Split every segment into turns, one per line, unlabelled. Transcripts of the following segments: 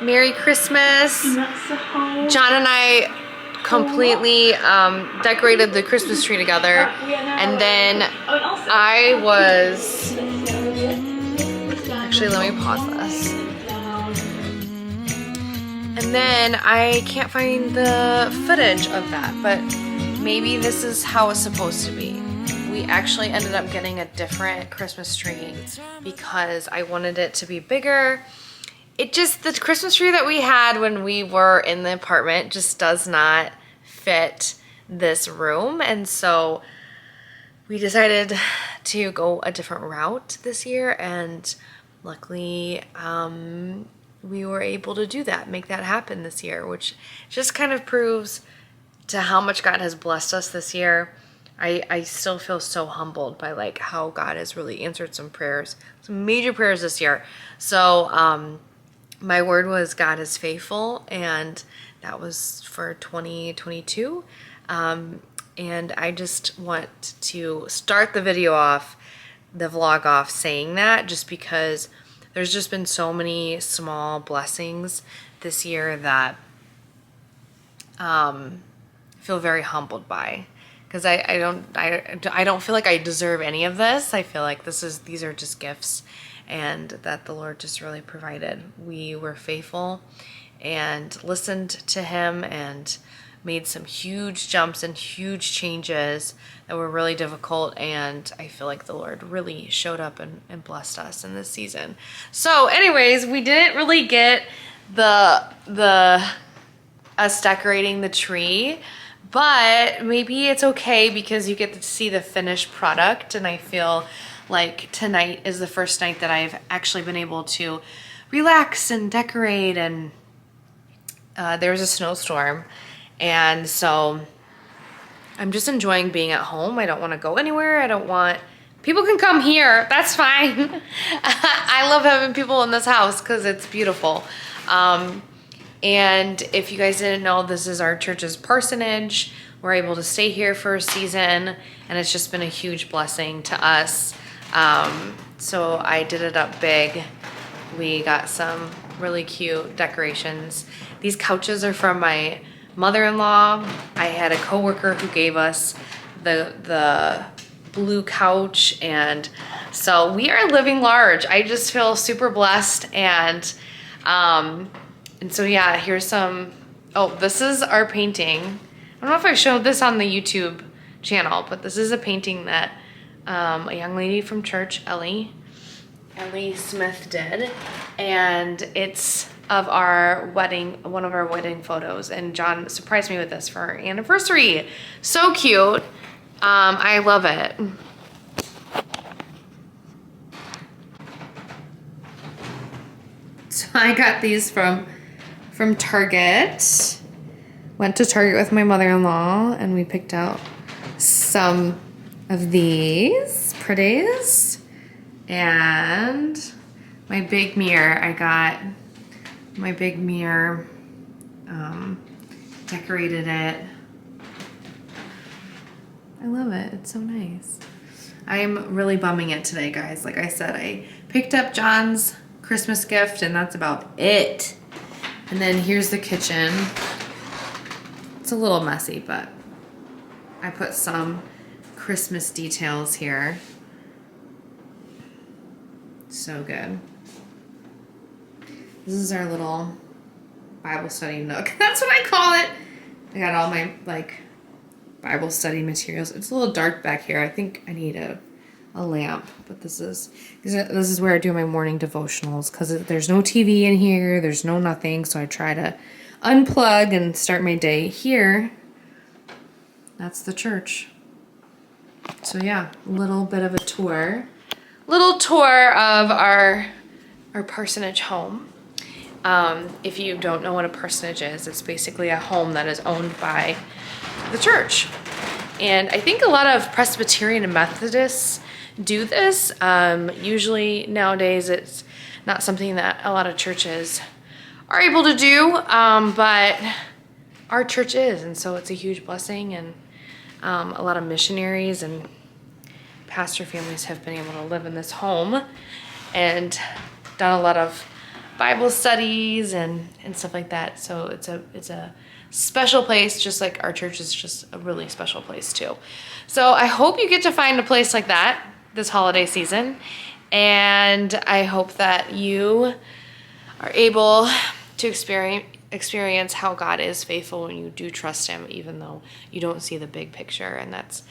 Merry Christmas. John and I completely decorated the Christmas tree together, and then I was, actually let me pause this. And then I can't find the footage of that, but maybe this is how it's supposed to be. We actually ended up getting a different Christmas tree because I wanted it to be bigger. It just, the Christmas tree that we had when we were in the apartment just does not fit this room. And so we decided to go a different route this year, and luckily we were able to do that, make that happen this year, which just kind of proves to how much God has blessed us this year. I still feel so humbled by like how God has really answered some prayers, some major prayers this year. So my word was God is faithful, and that was for 2022. And I just want to start the video off, the vlog off saying that, just because there's just been so many small blessings this year that I feel very humbled by. Because I don't feel like I deserve any of this. I feel like these are just gifts, and that the Lord just really provided. We were faithful and listened to Him and made some huge jumps and huge changes that were really difficult, and I feel like the Lord really showed up and blessed us in this season. So anyways, we didn't really get us decorating the tree, but maybe it's okay because you get to see the finished product, and I feel like tonight is the first night that I've actually been able to relax and decorate, and there was a snowstorm, and so I'm just enjoying being at home. I don't want to go anywhere. People can come here, that's fine. I love having people in this house because it's beautiful. And if you guys didn't know, this is our church's parsonage. We're able to stay here for a season, and it's just been a huge blessing to us. So I did it up big. We got some really cute decorations. These couches are from my mother-in-law. I had a coworker who gave us the blue couch, and so we are living large. I just feel super blessed, and so yeah, here's some, this is our painting. I don't know if I showed this on the YouTube channel, but this is a painting that a young lady from church, Ellie Smith did, and it's of our wedding, one of our wedding photos, and John surprised me with this for our anniversary. So cute. I love it. So I got these from Target. Went to Target with my mother-in-law, and we picked out some of these pretties. And my big mirror, I got my big mirror, decorated it. I love it, it's so nice. I'm really bumming it today, guys. Like I said, I picked up John's Christmas gift, and that's about it. And then here's the kitchen. It's a little messy, but I put some Christmas details here. So good. This is our little Bible study nook. That's what I call it. I got all my Bible study materials. It's a little dark back here. I think I need a lamp, but this is where I do my morning devotionals, because there's no TV in here, there's no nothing, so I try to unplug and start my day here. That's the church. So yeah, a little bit of a tour. Little tour of our parsonage home. If you don't know what a parsonage is, it's basically a home that is owned by the church. And I think a lot of Presbyterian and Methodists do this. Usually nowadays it's not something that a lot of churches are able to do, but our church is, and so it's a huge blessing, and a lot of missionaries and pastor families have been able to live in this home and done a lot of Bible studies and stuff like that. So it's a special place, just like our church is just a really special place too. So I hope you get to find a place like that this holiday season, and I hope that you are able to experience how God is faithful when you do trust him, even though you don't see the big picture. And that's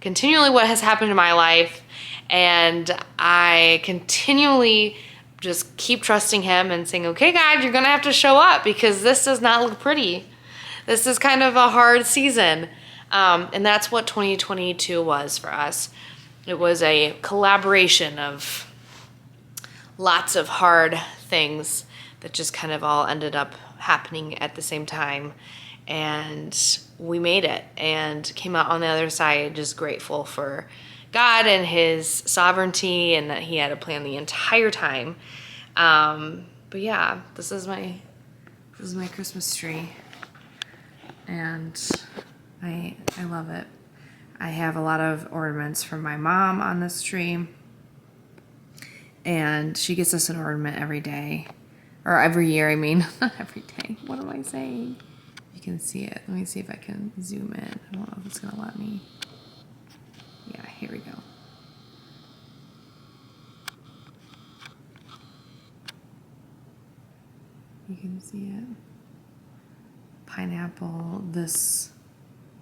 continually what has happened in my life, and I continually just keep trusting him and saying, okay, God, you're gonna have to show up because this does not look pretty. This is kind of a hard season. And that's what 2022 was for us. It was a collaboration of lots of hard things that just kind of all ended up happening at the same time. And we made it and came out on the other side just grateful for God and his sovereignty and that he had a plan the entire time. But yeah, this is my Christmas tree, and I love it. I have a lot of ornaments from my mom on this tree, and she gets us an ornament every day, or every year, I mean. Not every day. What am I saying? You can see it. Let me see if I can zoom in. I don't know if it's gonna let me. Yeah, here we go. You can see it. Pineapple. This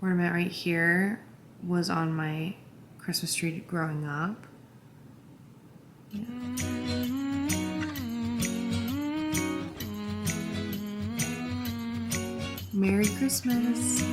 ornament right here was on my Christmas tree growing up. Yeah. Merry Christmas.